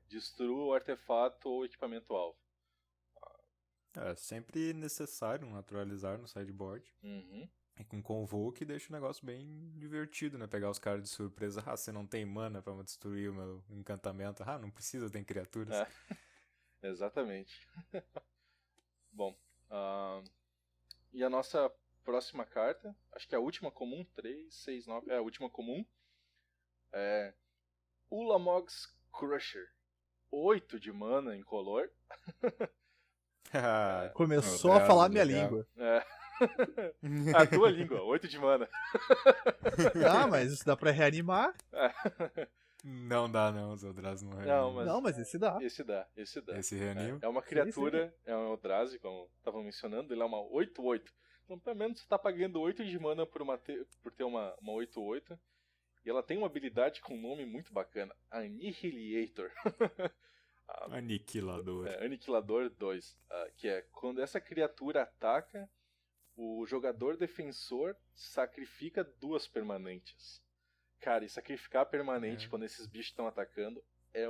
Destrua o artefato ou equipamento alvo. É sempre necessário naturalizar no sideboard. E com Convoke deixa o negócio bem divertido, né? Pegar os caras de surpresa. Você não tem mana pra destruir o meu encantamento. Não precisa, tem criaturas. Exatamente. Bom, e a nossa próxima carta, acho que é a última comum, 3, 6, 9, é a última comum, é Ulamog's Crusher. 8 de mana incolor. Começou a falar minha língua. A tua língua, 8 de mana. Mas isso dá pra reanimar. Não dá, não, os Eldrazi não Não, Não, mas esse dá. Esse dá. Esse reanima. É uma criatura, é um Eldrazi, como estavam mencionando, ele é uma 8/8. Então, pelo menos você tá pagando 8 de mana por ter uma 8/8. E ela tem uma habilidade com um nome muito bacana, Annihilator. Aniquilador. Aniquilador 2. Que é quando essa criatura ataca, o jogador defensor sacrifica 2 permanentes. Cara, e sacrificar permanente quando esses bichos estão atacando é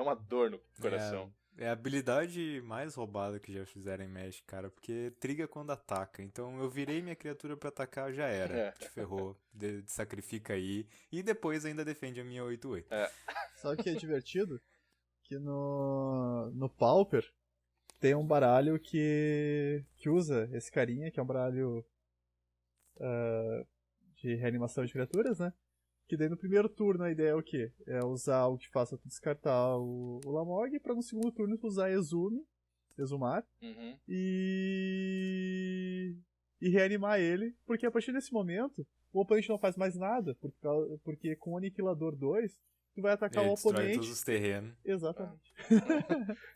uma dor no coração. É a habilidade mais roubada que já fizeram em Magic, cara, porque triga quando ataca. Então eu virei minha criatura pra atacar, já era. Te ferrou. Sacrifica aí. E depois ainda defende a minha 8/8. Sabe o que é divertido? Que no Pauper tem um baralho que usa esse carinha, que é um baralho de reanimação de criaturas, né? Que daí no primeiro turno a ideia é o quê? É usar algo que faça tu descartar o Lamog, pra no segundo turno tu usar Exumar, e reanimar ele, porque a partir desse momento o oponente não faz mais nada, porque com o Aniquilador 2 tu vai atacar o oponente. Destrói todos os terrenos. Exatamente.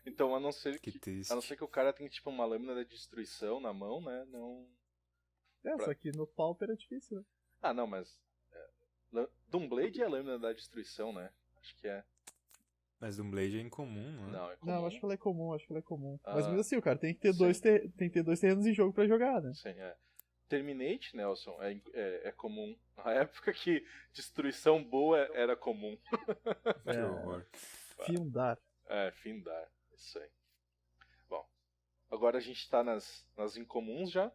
Então, a não ser que triste. o cara tenha tipo uma lâmina da destruição na mão, né? Não. Só que no Pauper é difícil, né? Ah, não, mas Doomblade é a lâmina da destruição, né? Acho que é. Mas Doomblade é incomum, não é? Não, é comum. Não, acho que ela é comum. Mas mesmo assim, o cara tem que ter dois terrenos em jogo pra jogar, né? Sim, Terminate, Nelson, é comum. Na época que destruição boa era comum. Que horror. Findar. Findar. Isso aí. Bom, agora a gente tá nas incomuns já.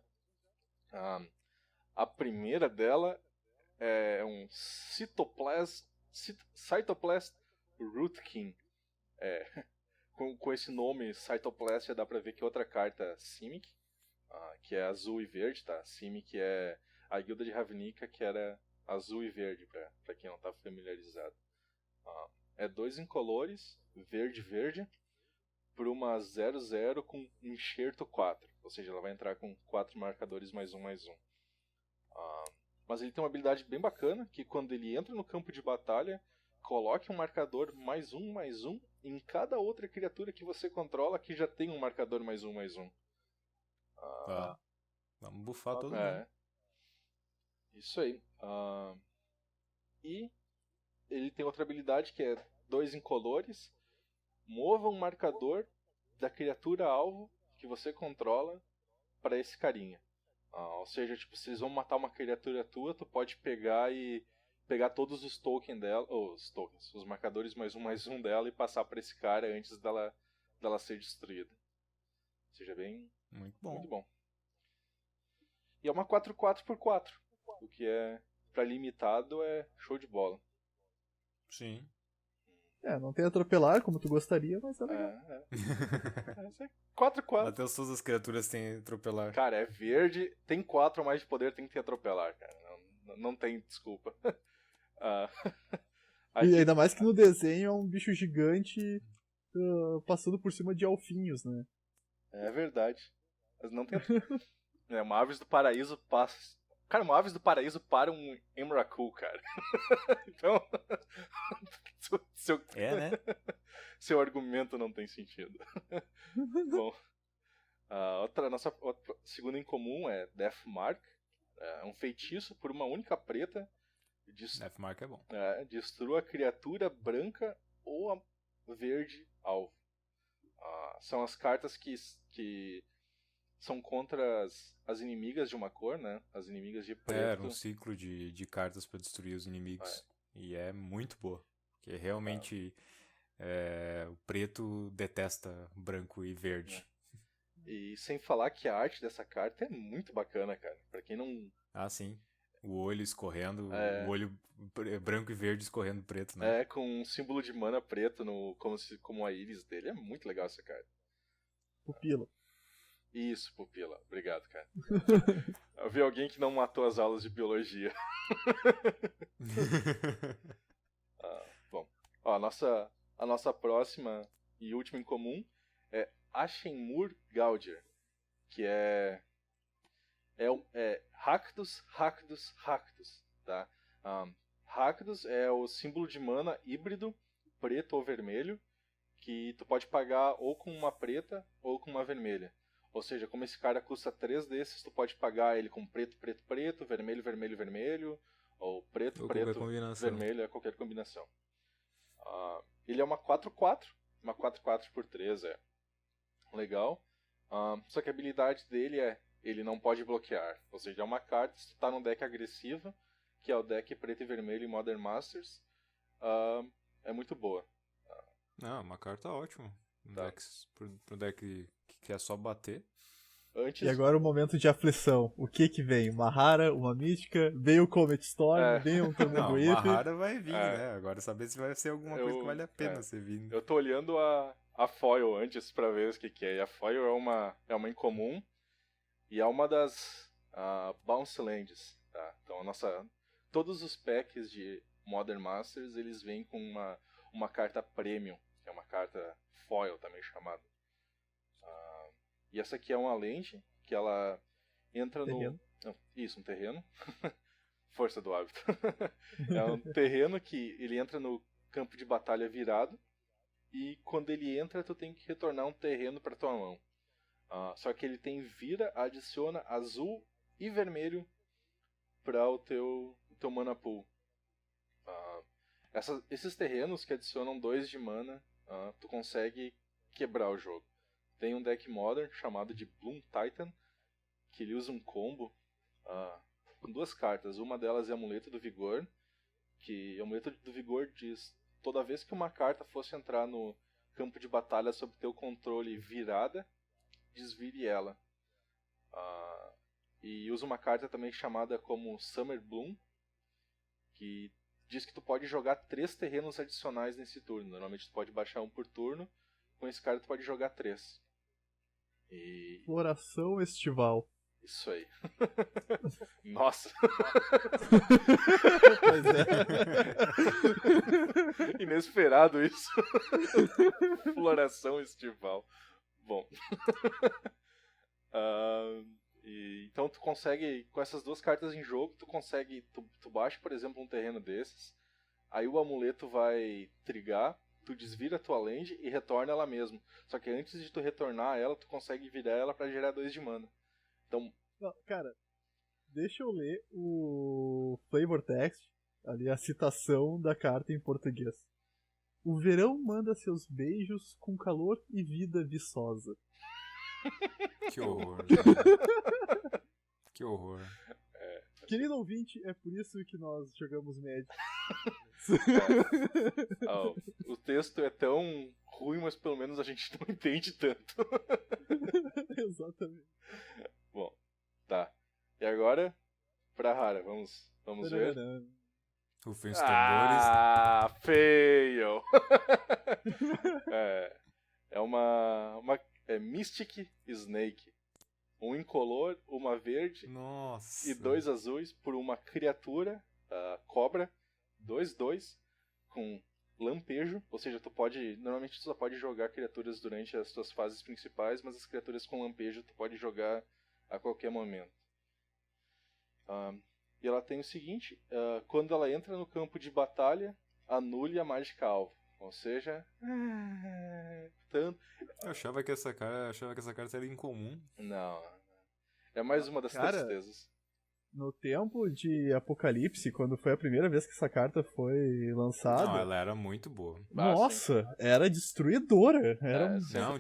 A primeira dela é um Cytoplast Rootkin. Com esse nome, Cytoplast, dá pra ver que é outra carta Simic, que é azul e verde, tá? Simic é a guilda de Ravnica, que era azul e verde, pra quem não tá familiarizado. É 2 incolores, verde, por uma 0/0 com enxerto 4. Ou seja, ela vai entrar com 4 marcadores +1/+1. Mas ele tem uma habilidade bem bacana, que quando ele entra no campo de batalha, coloque um marcador +1/+1 em cada outra criatura que você controla que já tem um marcador +1/+1. Vamos bufar todo mundo. Isso aí. E ele tem outra habilidade que é 2 incolores. Mova um marcador da criatura alvo que você controla para esse carinha. Ou seja, tipo, se eles vão matar uma criatura tua, tu pode pegar todos os tokens dela, os marcadores +1/+1 dela e passar para esse cara antes dela ser destruída. Ou seja, bem muito bom. Muito bom. E é uma 4/4/4, o que é para limitado é show de bola. Sim. Não tem atropelar como tu gostaria, mas é legal. 4/4. Até todas as criaturas têm atropelar. Cara, é verde, tem 4 ou mais de poder, tem que ter atropelar, cara. Não tem desculpa. E ainda mais que no desenho é um bicho gigante passando por cima de alfinhos, né? É verdade. Mas não tem. Uma Aves do Paraíso passa. Cara, uma Aves do Paraíso para um Emrakul, cara. Então. Né? Seu argumento não tem sentido. Bom. Nossa segunda incomum é Deathmark. É um feitiço por uma única preta. Deathmark é bom. Destrua a criatura branca ou a verde alvo. São as cartas que são contra as inimigas de uma cor, né? As inimigas de preto. Era um ciclo de cartas para destruir os inimigos. E é muito boa. Porque realmente o preto detesta branco e verde. E sem falar que a arte dessa carta é muito bacana, cara. Pra quem não... sim. O olho escorrendo, o olho branco e verde escorrendo preto, né? Com um símbolo de mana preto como a íris dele. É muito legal essa carta. Pupila. Isso, pupila. Obrigado, cara. Eu vi alguém que não matou as aulas de biologia. Bom, a nossa próxima e última incomum é Ashenmur Gaudir, que é Rakdos, tá? Rakdos é o símbolo de mana híbrido, preto ou vermelho, que tu pode pagar ou com uma preta ou com uma vermelha. Ou seja, como esse cara custa 3 desses, tu pode pagar ele com preto, preto, preto, vermelho, vermelho, vermelho, ou preto, Ou preto, vermelho, é qualquer combinação. Ele é uma 4/4, uma 4/4 por 3 é legal. Só que a habilidade dele é, ele não pode bloquear. Ou seja, é uma carta, se tu tá num deck agressiva, que é o deck preto e vermelho em Modern Masters, é muito boa. Não, uma carta ótima. Tá. Pro deck que é só bater. E agora o momento de aflição. O que vem? Uma rara, uma mística, vem o Comet Storm, vem um Não, uma rara vai vir, né? Agora saber se vai ser alguma coisa que vale a pena ser vindo. Eu tô olhando a foil antes pra ver o que é. E a foil é uma incomum e é uma das Bounce Lands. Tá? Então todos os packs de Modern Masters eles vêm com uma carta Premium, que é uma carta foil também chamada. E essa aqui é uma land que ela entra terreno. Isso, um terreno. Força do hábito. É um terreno que ele entra no campo de batalha virado. E quando ele entra, tu tem que retornar um terreno para tua mão. Só que ele tem vira, adiciona azul e vermelho para o teu mana pool. Esses terrenos que adicionam 2 de mana, tu consegue quebrar o jogo. Tem um deck Modern chamado de Bloom Titan, que ele usa um combo com 2 cartas. Uma delas é Amuleto do Vigor, que Amuleto do Vigor diz: toda vez que uma carta fosse entrar no campo de batalha sob teu controle virada, desvire ela. E usa uma carta também chamada como Summer Bloom, que diz que tu pode jogar 3 terrenos adicionais nesse turno. Normalmente tu pode baixar um por turno, com esse cara tu pode jogar 3. Floração estival. Isso aí. Nossa. Pois é. Inesperado isso. Floração estival. Bom. Então tu consegue, com essas 2 cartas em jogo, tu baixa, por exemplo, um terreno desses. Aí o amuleto vai trigar. Tu desvira a tua land e retorna ela mesmo. Só que antes de tu retornar ela, tu consegue virar ela pra gerar 2 de mana. Então... Não, cara, deixa eu ler o flavor text, ali a citação da carta em português. O verão manda seus beijos com calor e vida viçosa. Que horror. Que horror. Querido ouvinte, é por isso que nós jogamos Magic. O texto é tão ruim, mas pelo menos a gente não entende tanto. Exatamente. Bom, tá. E agora, pra rara, vamos ver. Rufem os tambores. Fail! É uma Mystic Snake. Um incolor, uma verde. Nossa. E 2 azuis por uma criatura cobra 2/2 com lampejo, ou seja, normalmente tu só pode jogar criaturas durante as tuas fases principais, mas as criaturas com lampejo tu pode jogar a qualquer momento. E ela tem o seguinte: quando ela entra no campo de batalha, anule a mágica alvo. Ou seja, eu achava que essa carta era incomum. Não. É mais uma das tristezas. No tempo de Apocalipse, quando foi a primeira vez que essa carta foi lançada... Não, ela era muito boa. Nossa, era destruidora. Não,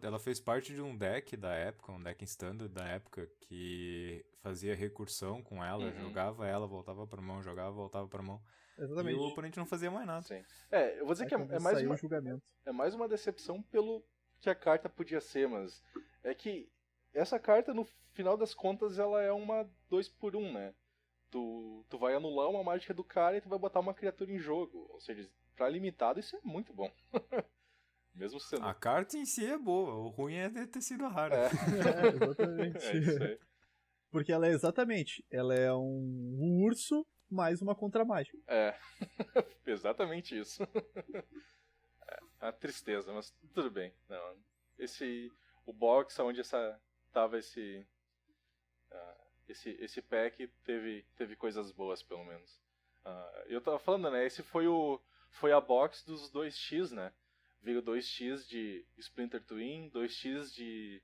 ela fez parte de um deck da época, um deck standard da época, que fazia recursão com ela, jogava ela, voltava pra mão, jogava, voltava pra mão. Exatamente. E o oponente não fazia mais nada. Sim. Eu vou dizer que é mais uma decepção pelo que a carta podia ser, mas é que essa carta, no final das contas, ela é uma 2/1, né? Tu vai anular uma mágica do cara e tu vai botar uma criatura em jogo. Ou seja, pra limitado isso é muito bom. Mesmo sendo... A carta em si é boa, o ruim é ter sido rara. Exatamente. É isso aí. Porque ela é um urso mais uma contra-mágica. Exatamente isso. É uma tristeza, mas tudo bem. Não, o box onde tava esse pack teve coisas boas, pelo menos. Eu tava falando, né? Esse foi a box dos 2x, né? Veio 2x de Splinter Twin, 2x de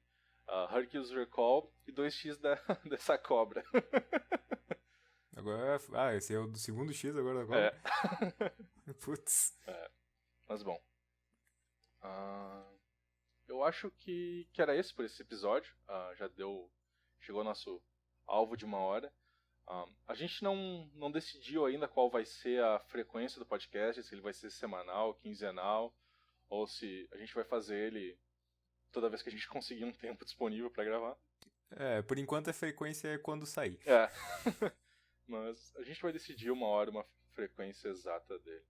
Hercules Recall e 2x dessa cobra. Agora, esse é o do segundo X agora da cobra? Putz. Mas bom. Eu acho que era esse por esse episódio. Chegou ao nosso alvo de 1 hora. A gente não decidiu ainda qual vai ser a frequência do podcast, se ele vai ser semanal, quinzenal, ou se a gente vai fazer ele toda vez que a gente conseguir um tempo disponível para gravar. Por enquanto a frequência é quando sair. Mas a gente vai decidir 1 hora uma frequência exata dele.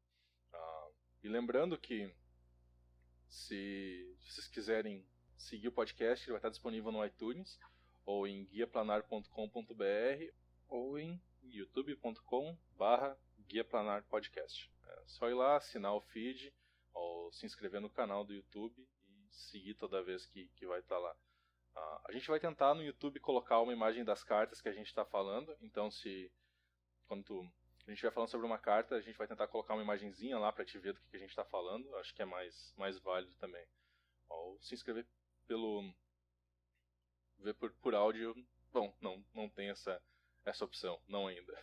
E lembrando que se vocês quiserem seguir o podcast, ele vai estar disponível no iTunes, ou em guiaplanar.com.br, ou em youtube.com/guiaplanarpodcast. É só ir lá, assinar o feed, ou se inscrever no canal do YouTube e seguir toda vez que vai estar lá. A gente vai tentar no YouTube colocar uma imagem das cartas que a gente está falando, então quando a gente vai falando sobre uma carta, a gente vai tentar colocar uma imagenzinha lá para te ver do que a gente está falando. Acho que é mais válido também. Ou se inscrever ver por áudio. Bom, não tem essa opção, não ainda.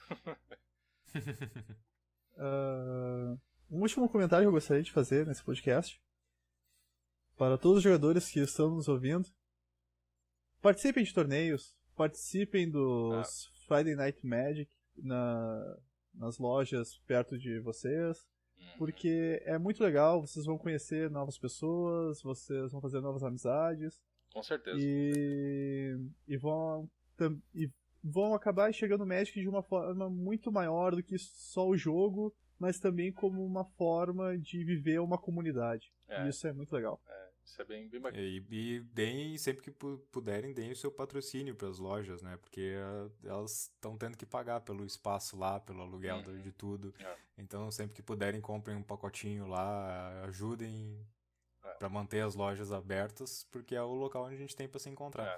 Um último comentário que eu gostaria de fazer nesse podcast. Para todos os jogadores que estão nos ouvindo, participem de torneios, participem dos Friday Night Magic nas lojas perto de vocês, porque é muito legal, vocês vão conhecer novas pessoas, vocês vão fazer novas amizades. Com certeza. E vão acabar chegando no Magic de uma forma muito maior do que só o jogo, mas também como uma forma de viver uma comunidade. E isso é muito legal. Isso é bem bacana. E deem, sempre que puderem, deem o seu patrocínio para as lojas, né? Porque elas estão tendo que pagar pelo espaço lá, pelo aluguel de tudo. Então, sempre que puderem, comprem um pacotinho lá, ajudem para manter as lojas abertas, porque é o local onde a gente tem para se encontrar.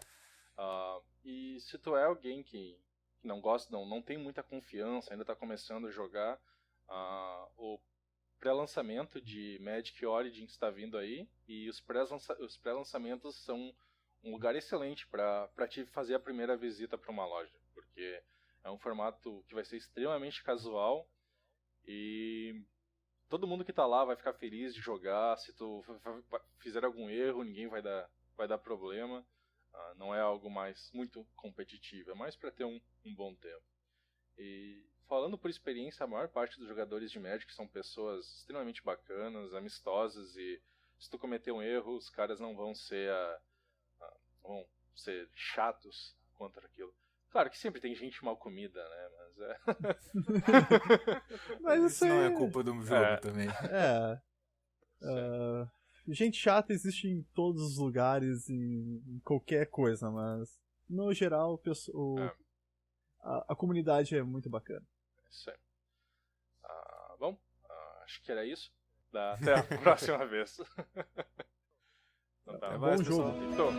E se tu é alguém que não gosta, não tem muita confiança, ainda está começando a jogar, o pré-lançamento de Magic Origins está vindo aí, e os pré-lançamentos são um lugar excelente para te fazer a primeira visita para uma loja, porque é um formato que vai ser extremamente casual e todo mundo que está lá vai ficar feliz de jogar. Se tu fizer algum erro, ninguém vai dar problema. Não é algo muito competitivo, é mais para ter um bom tempo. E falando por experiência, a maior parte dos jogadores de Magic são pessoas extremamente bacanas, amistosas, e se tu cometer um erro, os caras não vão vão ser chatos contra aquilo. Claro que sempre tem gente mal comida, né? Mas isso não é culpa do jogo também. Gente chata existe em todos os lugares, em qualquer coisa, mas no geral a comunidade é muito bacana. Isso aí. Bom, acho que era isso. Até a próxima vez. Bom jogo. Então.